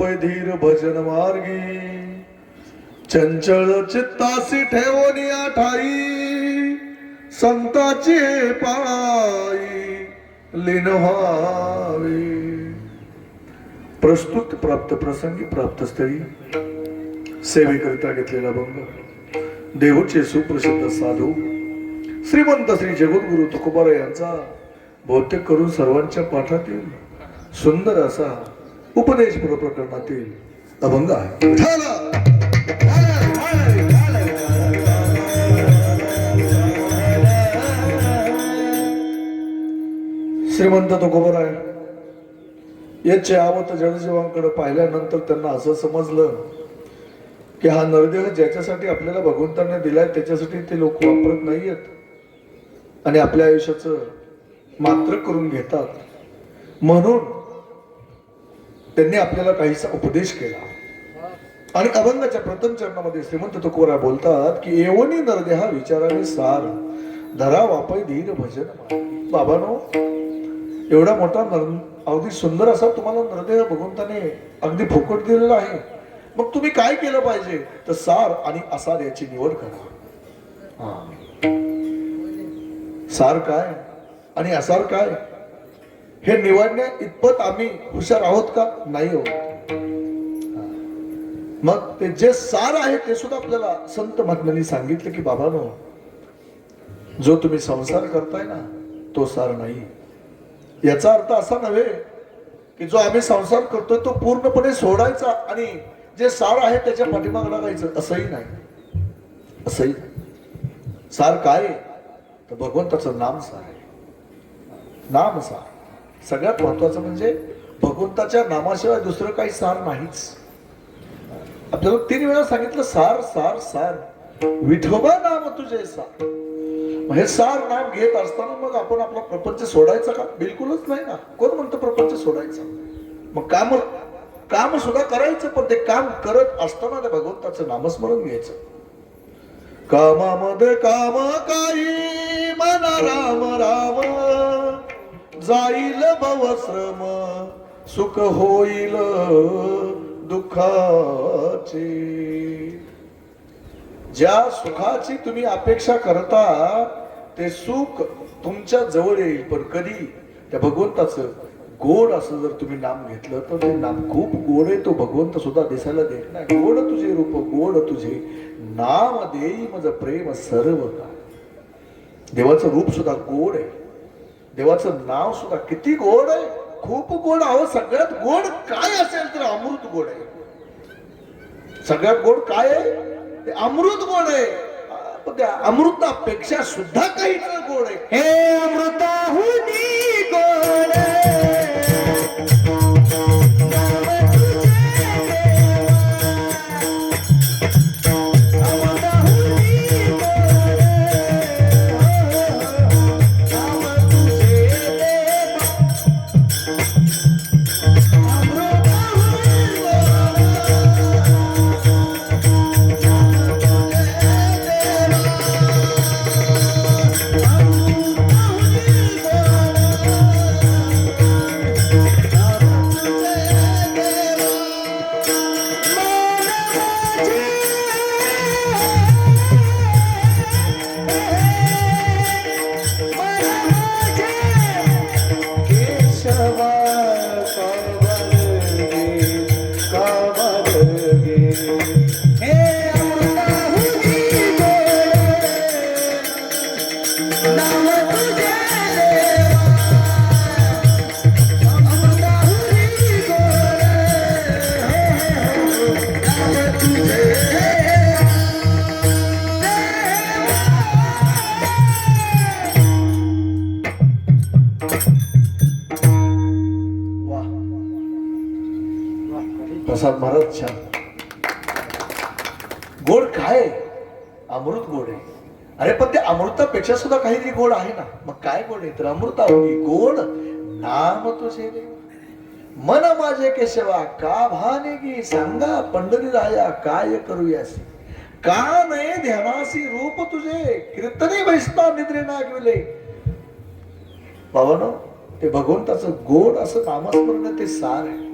वापय धीर भजन मार्गी चंचल चित्तासी ठेवोनिया ठाई संताची हे पायी लीन व्हावी. प्रस्तुत प्राप्त प्रसंगी प्राप्त स्थळी सेवेकरिता घेतलेला भंग देहूचे सुप्रसिद्ध साधू श्रीमंत श्री जगद्गुरु तुकोबाराय यांचा बहुतेक करून सर्वांच्या पाठातील सुंदर असा उपदेश प्रकरणातील अभंग आहे. श्रीमंत तुकोबाराय याचे आवत जडजीवांकडे पाहिल्यानंतर त्यांना असं समजलं की हा नरदेह ज्याच्यासाठी आपल्याला भगवंतांनी दिलाय त्याच्यासाठी ते लोक वापरत नाहीयेत आणि आपल्या आयुष्याचं मात्र करून घेतात. म्हणून त्यांनी आपल्याला काहीसा उपदेश केला आणि अभंगाच्या प्रथम चरणामध्ये श्रीमंत तुकोबाराय बोलतात की एवनी नरदेहा विचाराने सार धरा वापय धीर भजन. बाबानो, एवढा मोठा अगदी सुंदर असा तुम्हाला नरदेह भगवंताने अगदी फुकट दिलेला आहे. मग तुम्ही काय केलं पाहिजे तर सार आणि असार याची निवड करा. सार काय आणि असार काय हे निवडण्या इतपत आम्ही हुशार आहोत का? नाही आहोत. मग ते जे सार आहे ते सुद्धा आपल्याला संत महात्म्यांनी सांगितलं की बाबानो, जो तुम्ही संसार करताय ना तो सार नाही. याचा अर्थ असा नव्हे की जो आम्ही संसार करतोय तो पूर्णपणे सोडायचा आणि जे सार आहे त्याच्या पाठीमागे लागायचं, असंही नाही. असंही सार काय तर भगवंताचं नाम सार आहे. नाम सार सगळ्यात महत्वाचं म्हणजे भगवंताच्या नामाशिवाय दुसरं काही सार नाहीच. आपल्याला 3 वेळा सांगितलं सार सार सार विठोबा नाम तुझे सार. हे सार नाम घेत असताना मग आपण आपला प्रपंच सोडायचा का? बिलकुलच नाही ना. कोण म्हणतं प्रपंच सोडायचा? मग काम सुद्धा करायचं, पण ते काम करत असताना त्या भगवंताचं नामस्मरण घ्यायचं. कामामध्ये काम काही मन राम राम जाईल भवश्रम सुख होईल दुःखाचे. ज्या सुखाची तुम्ही अपेक्षा करता ते सुख तुमच्या जवळ येईल, पण कधी त्या भगवंताचं गोड असं जर तुम्ही नाम घेतलं तर ते नाम खूप गोड आहे. तो भगवंत सुद्धा दिसायला देत नाही. गोड तुझे रूप गोड तुझे नाम देई मज प्रेम सर्व काय. देवाचं रूप सुद्धा गोड आहे. देवाचं नाव सुद्धा किती गोड आहे, खूप गोड. अहो सगळ्यात गोड काय असेल तर अमृत गोड आहे. सगळ्यात गोड काय आहे? ते अमृत गोड आहे. पण त्या अमृतापेक्षा सुद्धा काहीच गोड आहे. हे अमृताहुनी गोड प्रसाद महाराज छान. गोड काय? अमृत गोड आहे. अरे पण ते अमृतापेक्षा सुद्धा काहीतरी गोड आहे ना. मग काय गोड आहे तर अमृतावरी गोड नाम तुझे देवा. मन माझे केशवा का भाने की सांगा पंढरी राया काय करूयासी. का नये ध्यानासी रूप तुझे कीर्तने वैष्णव निद्रे ना गेले. बाबांनो, ते भगवंताचं गोड असं नामस्मरण ते सार आहे.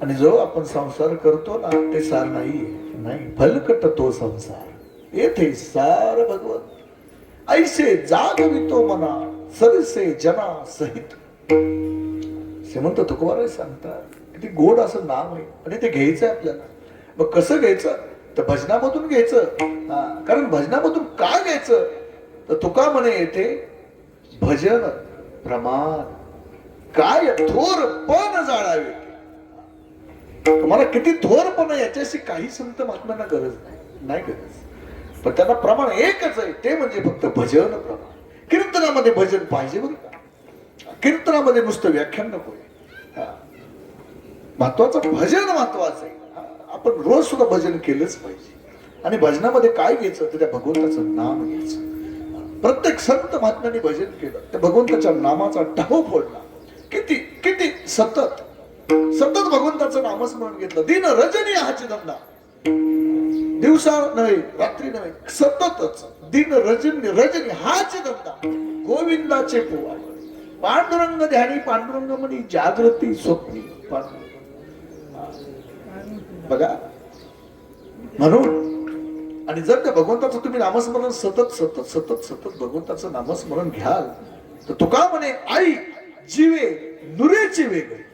आणि जो आपण संसार करतो ना ते सार नाही फलकट तो संसार येथे सार भगवत ऐसे जागवितो मना सरसे जना सहित. श्रीमंत तुकोबाराय सांगतात किती गोड असं नाम आहे आणि ते घ्यायचं आपल्याला. मग कसं घ्यायचं तर भजनामधून घ्यायचं. कारण भजनामधून का घ्यायचं तर तुका म्हणे येते भजन प्रमाण काय थोरपण जाळावे. तुम्हाला किती थोरपण याच्याशी काही संत महात्म्यांना गरज नाही गरज. पण त्यांना प्रमाण एकच आहे ते म्हणजे फक्त भजन प्रमाण. कीर्तनामध्ये भजन पाहिजे बरं का. कीर्तनामध्ये नुसतं व्याख्यान नको आहे. महत्वाचं भजन महत्वाचं आहे. आपण रोज सुद्धा भजन केलंच पाहिजे. आणि भजनामध्ये काय घ्यायचं तर त्या भगवंताचं नाम घ्यायचं. प्रत्येक संत महात्म्याने भजन केलं त्या भगवंताच्या नामाचा टाहो फोडला. किती किती सतत सतत भगवंताचं नामस्मरण घेतलं. दिन रजनी हाची धंदा. दिवसा नव्हे रात्री नव्हे सततच दिन रजनी हाची धंदा. गोविंदाचे पोवाडे पांडुरंग ध्यानी पांडुरंग म्हणी जागृती स्वप्नी पांडुरंग. बघा म्हणून आणि जर त्या भगवंताचं तुम्ही नामस्मरण सतत सतत सतत सतत भगवंताचं नामस्मरण घ्याल तर तुका म्हणे आई जीवे नुरेची वेगळे.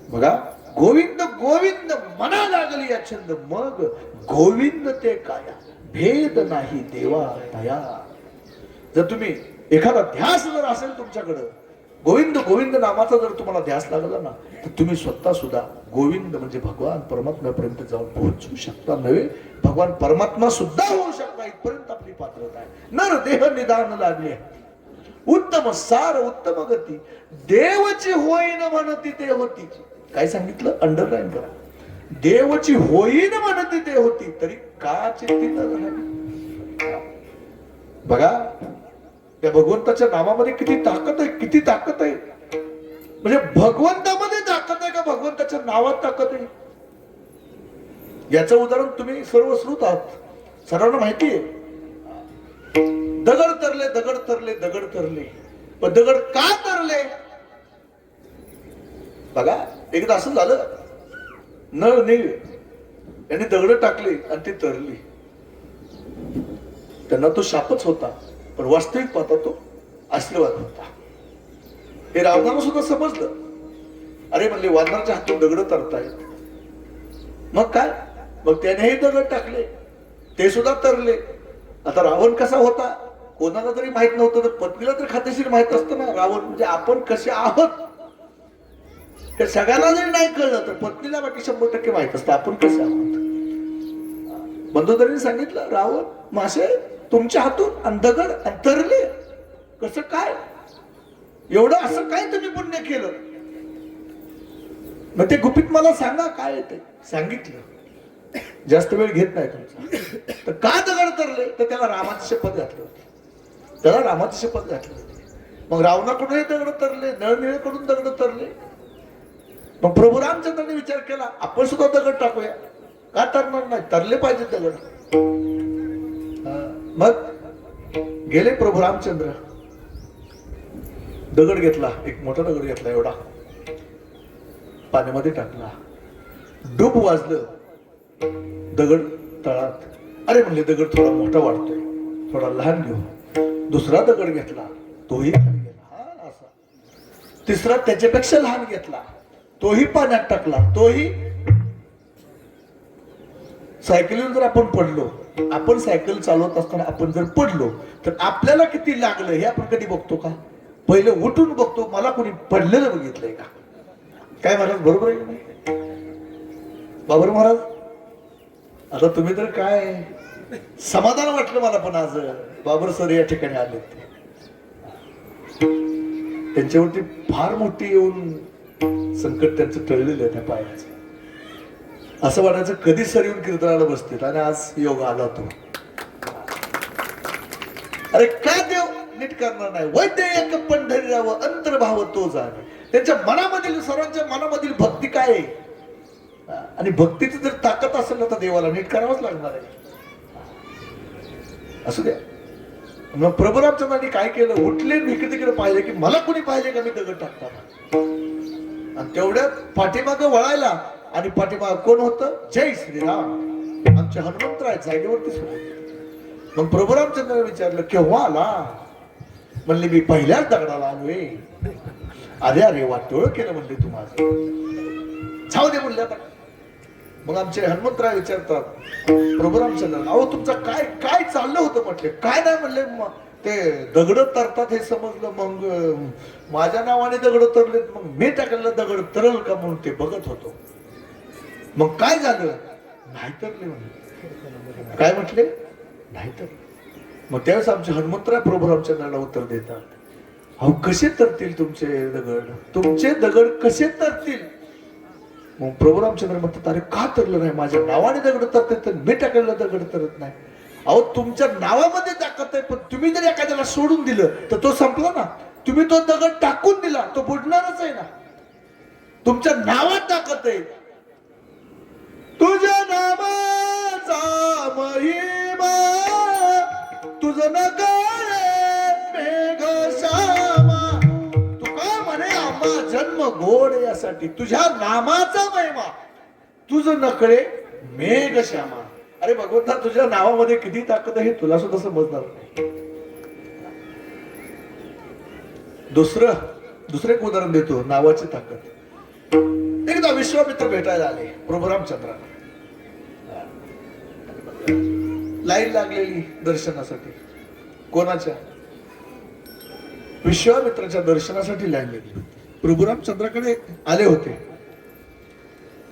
बघा गोविंद गोविंद मना लागली या छंद मग गोविंद ते काया भेद नाही देवा तया. जर तुम्ही एखादा ध्यास जर असेल तुमच्याकडं गोविंद गोविंद नामाचा जर तुम्हाला ध्यास लागला ना तर तुम्ही स्वतः सुद्धा गोविंद म्हणजे भगवान परमात्म्यापर्यंत जाऊन पोहोचू शकता. नव्हे भगवान परमात्मा सुद्धा होऊ शकता इथपर्यंत आपली पात्रता आहे. नर देह निदान लागले उत्तम सार उत्तम गती देवची होईन म्हणती ते होती. काय सांगितलं अंडरलाईन करा. देवची होईन म्हणती ते होती तरी का चित्ती न राहिली. बघा त्या भगवंताच्या नामामध्ये किती ताकद आहे किती ताकद आहे. म्हणजे भगवंतामध्ये ताकद आहे का भगवंताच्या नावात ताकद आहे. याचं उदाहरण तुम्ही सर्व श्रुत आहात सर्वांना माहिती आहे. दगड तरले दगड तरले दगड तरले पण दगड का तरले. बघा एकदा असं झालं नळ नीळ यांनी दगड टाकले आणि ती तरली. त्यांना तो शापच होता पण वास्तविक पाहता तो आशीर्वाद होता. हे रावणाला सुद्धा समजलं. अरे म्हणले वानराच्या हातून दगड तरतायत. मग काय मग त्यानेही दगड टाकले ते सुद्धा तरले. आता रावण कसा होता कोणाला तरी माहित नव्हतं तर पत्नीला तर खात्रीशीर माहित असतं ना. रावण म्हणजे आपण कसे आहोत हे सगळ्यांना जरी नाही कळलं तर पत्नीला बाकी 100% माहित असतं आपण कसे आहोत. बंधुदारीने सांगितलं रावण मासे तुमच्या हातून आणि दगड आणि तरले कसं काय एवढं असं काय तुम्ही पुण्य केलं. मग ते गुपित मला सांगा काय ते सांगितलं. जास्त वेळ घेत नाही तुमचा. तर का दगड तरले तर त्याला रामाची शपथ घातली होती. त्याला रामाची शपथ घातली होती. मग रावणाकडूनही दगड तरले नळनिळेकडून दगड तरले. मग प्रभू रामचंद्रांनी विचार केला आपण सुद्धा दगड टाकूया. का तरणार नाही तरले पाहिजे दगड. मग गेले प्रभू रामचंद्र दगड घेतला एक मोठा दगड घेतला एवढा पाण्यामध्ये टाकला. डूब वाजलं दगड तळात. अरे म्हणले दगड थोडा मोठा वाटतोय थोडा लहान घेऊ. दुसरा दगड घेतला तोही खाली गेला असा. तिसरा त्याच्यापेक्षा लहान घेतला तोही पाण्यात टाकला. तोही सायकलीवर जर आपण पडलो आपण सायकल चालवत असताना आपण जर पडलो तर आपल्याला किती लागलं हे आपण कधी बघतो का. पहिले उठून बघतो मला कोणी पडलेलं बघितलंय का. काय महाराज बरोबर आहे का बाबर महाराज. आता तुम्ही तर काय समाधान वाटलं मला पण आज बाबर सर या ठिकाणी आले. त्यांच्यावरती फार मोठी येऊन संकट त्यांचं टळलेलं आहे त्या पायाचं. असं वाटायचं कधी सर येऊन कीर्तनाला बसतील आणि आज योग आला तो. अरे का देव नीट करणार नाही. वैद्य एक पंढरीराव अंतर्भाव तो जाणे. त्यांच्या मनामधील सर्वांच्या मनामधील भक्ती काय आहे आणि भक्तीची जर ताकद असेल ना तर देवाला नीट करावंच लागणार आहे. असू द्या. मग प्रभू रामचंद्रांनी काय केलं उठले इकडे तिकडे पाहिले की मला कोणी पाहिले का मी दगड टाकताना. आणि तेवढ्यात पाठीमागं वळायला, आणि पाठीमाग कोण होतं? जय श्रीराम, आमचे हनुमंतराय जागेवरतीच होते. मग प्रभू रामचंद्र विचारलं, केव्हा आला? म्हणले, मी पहिल्याच दगडाला आलोय. अरे अरे, वाटोळ केलं म्हणले तू माझं, जाऊ दे म्हणले आता. मग आमचे हनुमंतराय विचारतात प्रभू रामचंद्र, अहो तुमचं काय काय चाललं होतं? म्हटले, काय नाही म्हणले, ते दगड तरतात हे समजलं, मग माझ्या नावाने दगड तरलेत, मग मी टाकलेलं दगड तरल का म्हणून ते बघत होतो. मग काय झालं? नाही तरले म्हणले. काय म्हटले? नाही तर. मग त्यावेळेस आमचे हनुमंतराय प्रभू रामचंद्राला उत्तर देतात, अहो कसे तरतील तुमचे दगड? तुमचे दगड कसे तरतील? मग प्रभू रामचंद्र म्हणतात, अरे का तरलं नाही? माझ्या नावाने दगड तरते, तर मी टाकलेलं दगड तरत नाही. अहो तुमच्या नावामध्ये ताकद आहे, पण तुम्ही जर एखाद्याला सोडून दिलं तर तो संपला ना. तुम्ही तो दगड टाकून दिला, तो बुडणारच आहे ना. तुमच्या नावात ताकद आहे. तुझ्या नामाचा महिमा तुझं नकळे मेघ श्यामा. तू का म्हणे, आम्हा जन्म गोड यासाठी तुझ्या नामाचा महिमा तुझं नकळे मेघ श्यामा. अरे भगवंता, तुझ्या नावामध्ये किती ताकद आहे हे तुला सुद्धा समजणार नाही. दुसरे एक उदाहरण देतो, नावाची ताकद. एकदा विश्वामित्र भेटायला आले प्रभू रामचंद्राला. लाईन लागलेली दर्शनासाठी. कोणाच्या? विश्वामित्राच्या दर्शनासाठी लाईन लागली. प्रभू रामचंद्राकडे आले होते,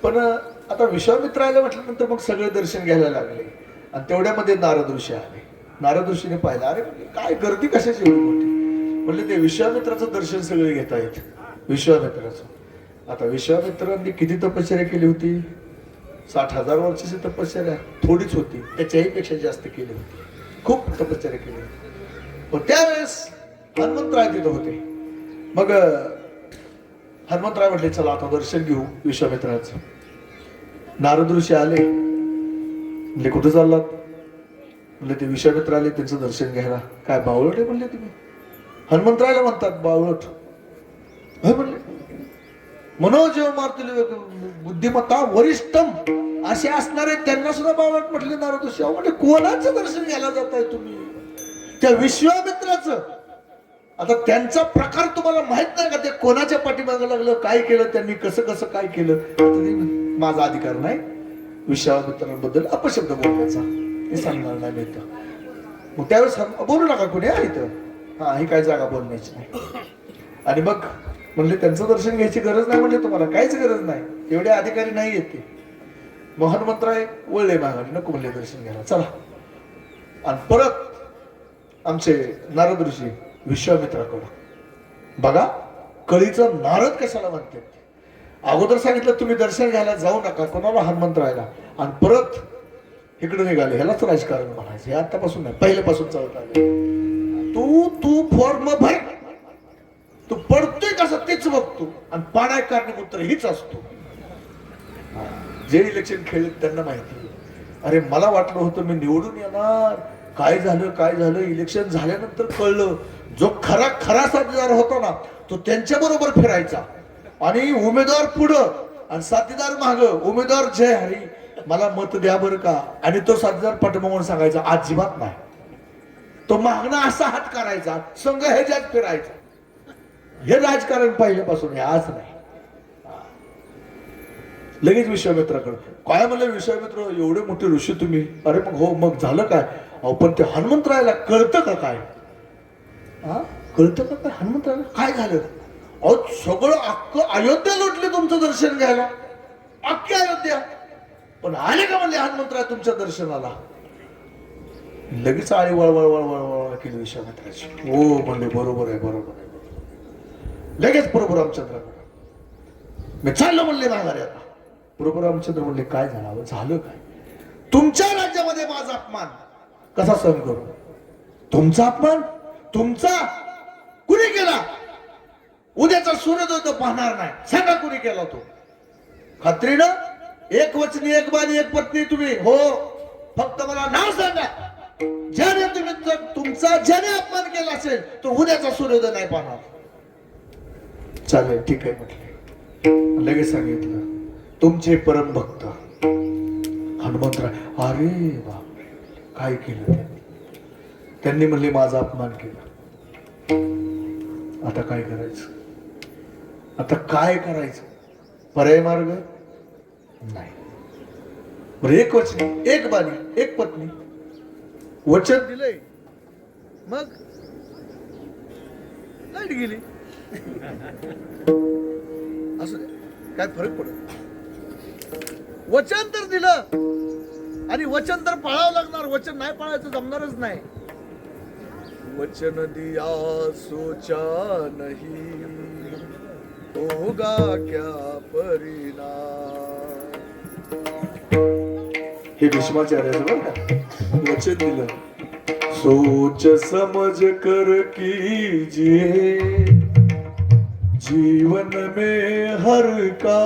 पण आता विश्वामित्र आले म्हटल्यानंतर मग सगळे दर्शन घ्यायला लागले. आणि तेवढ्यामध्ये नारद ऋषी आले. नारद ऋषीने पाहिलं, अरे काय गर्दी कशाची एवढी मोठी? म्हणले, ते विश्वामित्राचं दर्शन सगळे घेता येत. विश्वामित्राचं. आता विश्वामित्रांनी किती तपश्चर्या केली होती? 60,000 वर्षाची तपश्चर्या थोडीच होती, त्याच्याही पेक्षा जास्त केली होती. खूप तपश्चर्या केली होती. पण त्यावेळेस हनुमंतराय तिथं होते. मग हनुमंतराय म्हटले, चला आता दर्शन घेऊ विश्वामित्राचं. नारद ऋषी आले. म्हणले, कुठं चाललात? म्हणले, ते विश्वामित्र आले त्यांचं दर्शन घ्यायला. काय बावळट आहे म्हणले तुम्ही? हनुमंतरायला म्हणतात बावळट? म्हणले, मनोज मारुती बुद्धिमत्ता वरिष्ठम असे असणारे त्यांना सुद्धा बावळट म्हटले नारद ऋषी. म्हणजे कोणाचं दर्शन घ्यायला जाताय तुम्ही? त्या विश्वामित्राचं. आता त्यांचा प्रकार तुम्हाला माहित नाही का? ते कोणाच्या पाठीमागे लागलं, काय केलं त्यांनी, कसं कसं काय केलं? माझा अधिकार नाही विश्वामित्रांबद्दल अपशब्द बोलण्याचा, हे सांगणार नाही मी. मग त्यावेळेस बोलू नका कोणी इथं, हा ही काय जागा बोलण्याची नाही. आणि मग म्हणले, त्यांचं दर्शन घ्यायची गरज नाही म्हणले, तुम्हाला काहीच गरज नाही, एवढे अधिकारी नाही येते. मग हनुमंतराय वळले मागाने, नको म्हणले दर्शन घ्यायला, चला. आणि परत आमचे नारद ऋषी विश्वामित्राकडं. बघा कळीचं नारद कशाला म्हणते. अगोदर सांगितलं तुम्ही दर्शन घ्यायला जाऊ नका कोणाला, हनुमंतरायला. आणि परत इकडे निघाले. ह्यालाच राजकारण म्हणायचं. हे आतापासून नाही, पहिल्यापासून चालत आले. तू फॉर्म भर, तू पडतोय कसं तेच बघतो, आणि पाडाय कारणीपुत्र हीच असतो. जे इलेक्शन खेळले त्यांना माहिती. अरे मला वाटलं होतं मी निवडून येणार, काय झालं इलेक्शन झाल्यानंतर कळलं, जो खरा साथीदार होता ना तो त्यांच्या बरोबर फिरायचा, आणि उमेदवार पुढं आणि साथीदार माग. उमेदवार जय हरी मला मत द्या बरं का, आणि तो साथीदार पाठीमागून सांगायचा अजिबात नाही. तो मागणं असा हात करायचा, संघ ह्याच्यात फिरायचा. हे राजकारण पहिल्यापासून, हे आज नाही. लगेच विश्वामित्राकडे काय म्हणलं, विश्वामित्र एवढे मोठे ऋषी तुम्ही? अरे मग हो, मग झालं काय? अहो पण ते हनुमंतरायला कळतं का काय? कळतं का काय हनुमंतरायला काय झालं? अहो सगळं अख्खं अयोध्या लुटले तुमचं दर्शन घ्यायला, अख्खी अयोध्या. पण आले का म्हणले हनुमंतराय तुमच्या दर्शनाला? लगेच आळी वळवळ केली विश्वामित्राची. हो म्हणले, बरोबर आहे. लगेच प्रभू रामचंद्राकडे मी चाललो म्हणले माघारी. आता प्रभू रामचंद्र म्हणले, काय झालं? झालं काय? तुमच्या राज्यामध्ये माझा अपमान कसा सहन करू? तुमचा अपमान? तुमचा? कुणी केला? उद्याचा सूर्योदय पाहणार नाही, सांगा कुणी केला तो? खात्रीनं एक वचनी, एक बाणी, एक पत्नी तुम्ही. हो, फक्त मला नाव सांगा. ज्याने तुम्ही तुमचा ज्याने अपमान केला असेल तो उद्याचा सूर्योदय नाही पाहणार. चालेल, ठीक आहे म्हटले. लगेच सांगितलं तुमचे परम भक्त हनुमंतराय. अरे बाप, काय केलं त्यांनी म्हणले माझा अपमान केला. आता काय करायचं, आता काय करायचं, पर्याय मार्ग नाही. बरं, एक वचनी, एक बाणी, एक पत्नी, वचन दिलंय, मग लाईट गेली. असं काय फरक पडत. वचन तर दिलं आणि वचन तर पाळावं लागणार. वचन नाही पाळायचं जमणारच नाही. वचन दिया सोचा नहीं होगा क्या परिणाम. हे भीष्माचार्याचं बरं का. वचन दिलं, सोच समझ कर कीजिए जीवन में हर का.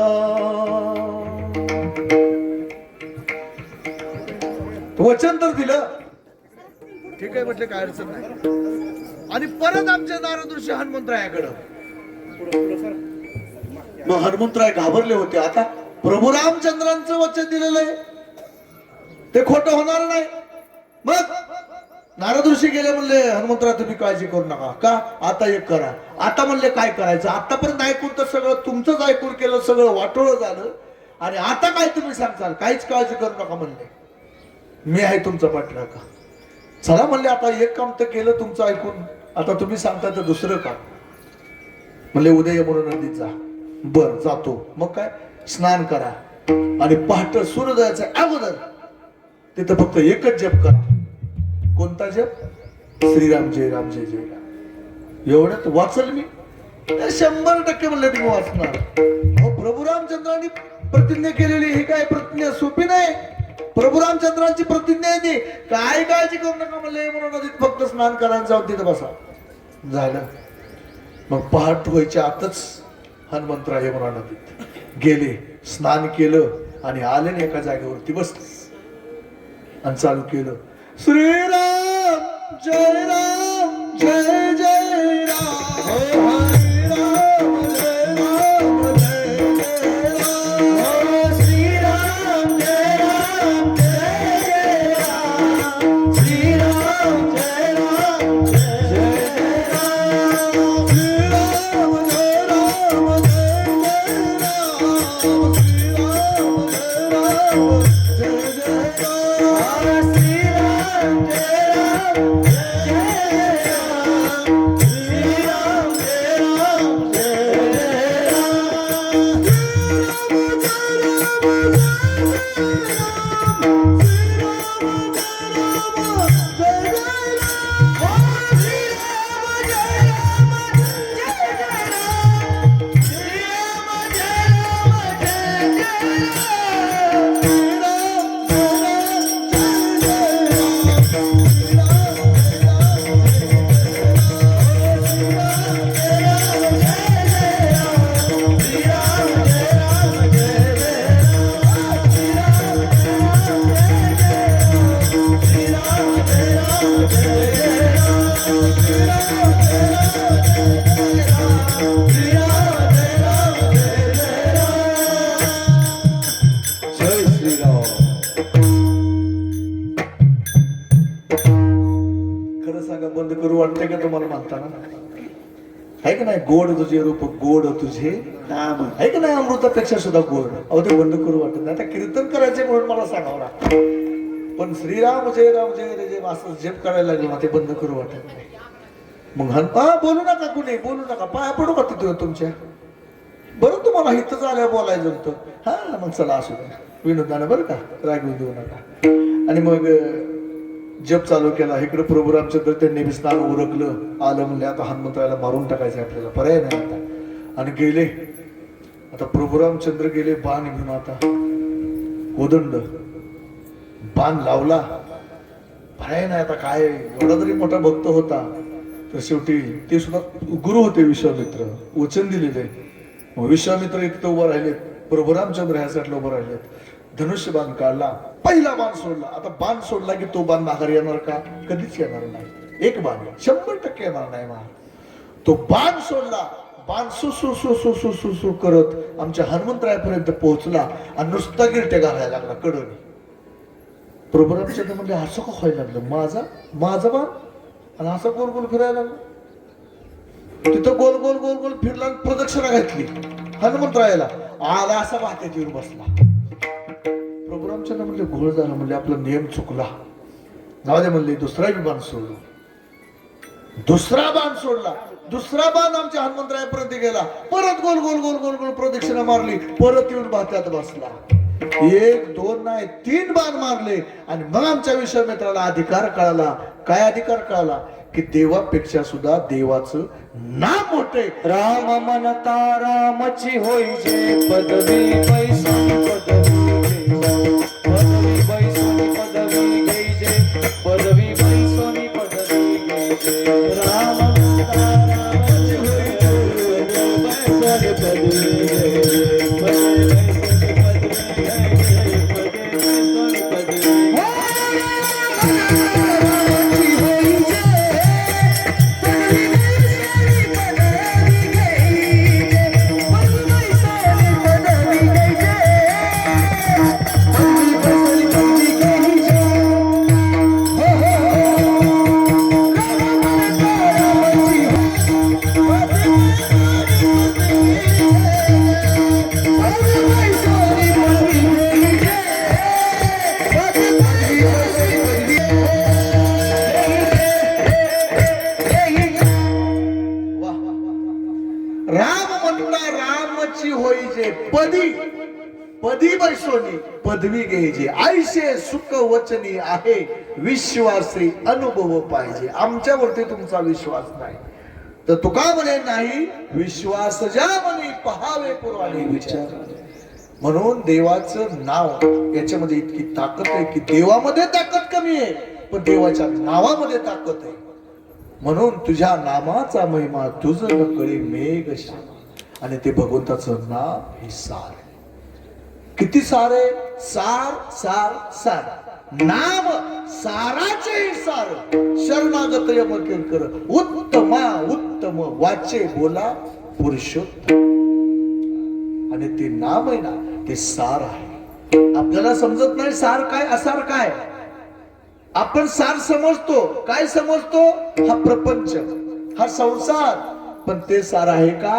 वचन तर दिलं, ठीक आहे म्हटलं, काय अडचण नाही. आणि परत आमच्या नारद ऋषी हनुमंतरायाकडं. मग हनुमंतराय घाबरले होते. आता प्रभू रामचंद्रांचं वचन दिलेलं आहे, ते खोटं होणार नाही. मग नारद ऋषी गेले, म्हणले हनुमंतराय तुम्ही काळजी करू नका. का, आता एक करा. आता म्हणले काय करायचं, आतापर्यंत ऐकून तर सगळं तुमचंच ऐकून केलं, सगळं वाटोळं झालं, आणि आता काय तुम्ही सांगताल, काहीच काळजी करू नका म्हणले, मी आहे तुमचा पाठलागा. चला म्हणले, आता एक काम तर केलं तुमचं ऐकून, आता तुम्ही सांगता तर दुसरं काम. म्हणले उद्या यमुना नदीत जा. बर, जातो. मग काय, स्नान करा आणि पहाटे सूर्योदयाच्या अगोदर तिथं फक्त एकच जप करा. कोणता जप, श्रीराम जय राम जय जय राम. एवढ्यात वाचल मी, 100% म्हणले तुम्ही वाचणार. प्रभू रामचंद्रांनी प्रतिज्ञा केलेली, ही काय प्रतिज्ञा सोपी नाही. प्रभू रामचंद्रांची प्रतिज्ञा आहे ती. काय काळजी करू नका म्हणले, म्हणून नदीत फक्त स्नान करा, जाऊन तिथं बसा. झालं. मग पहाट व्हायच्या आतच हनुमंतराय यमुना नदीत गेले, स्नान केलं आणि आले ना एका जागेवरती बसले आणि चालू केलं, श्रीराम जय राम जय जय राम, हरे राम जय राम जय जय राम, श्रीराम जय राम जय जय राम, श्रीराम जय राम जय जय राम, श्रीराम जय राम जय जय राम, श्रीराम जय राम जय जय राम, श्रीराम जय राम जय बंद करू वाटतंय का तुम्हाला म्हणताना? आहे का नाही, गोड तुझे रूप गोड तुझे नाम, आहे का नाही, अमृतापेक्षा सुद्धा गोड. अहो ते बंद करू वाटत नाही. आता कीर्तन करायचे म्हणून मला सांगावं लागतं, पण श्रीराम जय राम जय जय असं जप करायला लागलो ना, ते बंद करू वाटत नाही. मग बोलू नका, कुणी बोलू नका, पाया पडू का तिथे तुमच्या. बरं तुम्हाला हितच आल्या बोलायचं होतं, हा मग चला असू द्या, विनोदानं बरं का, रागवू देऊ नका. आणि मग जप चालू केला. इकडे प्रभू रामचंद्र त्यांनी बी स्नान उरकलं, आलं म्हणले आता हनुमंतरायाला मारून टाकायचं आपल्याला, पर्याय नाही आता. आणि गेले. आता प्रभू रामचंद्र गेले बाण घेऊन, आता कोदंड बाण लावला, पर्याय नाही आता. काय एवढा तरी मोठा भक्त होता, तर शेवटी ते सुद्धा गुरु होते विश्वामित्र, वचन दिलेले. विश्वामित्र इथं उभं राहिले, प्रभू रामचंद्र ह्या साईडला उभं राहिले. धनुष्य बाण काढला, पहिला बाण सोडला. आता बाण सोडला की तो बाण माघार येणार का? कधीच येणार नाही. एक बाण 100% येणार नाही. तो बाण सोडला, बाण सु सु सु सु सु सु सु करत आमच्या हनुमंतरायापर्यंत पोहोचला आणि नुसता गिरट्या घालायला लागला कडोनी. प्रभू रामचंद्र म्हणजे असं का व्हायला लागलं, माझा बाण आणि असं गोल गोल फिरायला लागला. तिथं गोल गोल गोल गोल फिरला आणि प्रदक्षिणा घातली हनुमंतरायाला. आला असा वाटेत येऊन बसला. प्रभू रामचंद्र म्हणले घोळ झाला, म्हणले आपला नियम चुकला, जाऊ दे म्हणले दुसरा बाण सोडलो. दुसरा बाण सोडला, दुसरा बाण आमच्या हनुमंतरायापर्यंत गेला. परत गोल गोल गोल गोल गोल प्रदक्षिणा मारली, परत येऊन भात्यात बसला. 1 2 नाही 3 बाण मारले. आणि मग आमच्या विश्वामित्राला अधिकार कळाला. काय अधिकार कळाला की देवापेक्षा सुद्धा देवाचं नाम मोठे. राम म्हणता रामची होई जे पदवी पैसोनी पदवी पैसोनी पदवी घ्यायचे पदवी पैसोनी पदवी घ्यायचे. राम म्हणता रामची होई जे पदवी राम म्हणता रामची होईजे पदी पदी बैसोनी पदवी घ्यायची. आयशे सुख वचनी आहे विश्वासी अनुभव पाहिजे. आमच्यावरती तुमचा विश्वास नाही तर तुका म्हणे नाही विश्वास ज्या म्हणे पहावे पुराणे विचार. म्हणून देवाचं नाव याच्यामध्ये इतकी ताकद आहे की देवामध्ये ताकद कमी आहे पण देवाच्या नावामध्ये ताकद आहे. म्हणून तुझ्या नामाचा महिमा तुझ न कळे मेघ श्याम. आणि ते भगवंताचं नाव हे सार. किती सार आहे, सार सार सार. नाम साराचे सार. शरणागत यमकेर कर उत्तमा उत्तम वाचे बोला पुरुषोत्तम. आणि ते नाम आहे ना ते सार आहे. आपल्याला समजत नाही सार काय असार काय. आपण सार समजतो, काय समजतो, हा प्रपंच हा संसार. पण ते सार आहे का.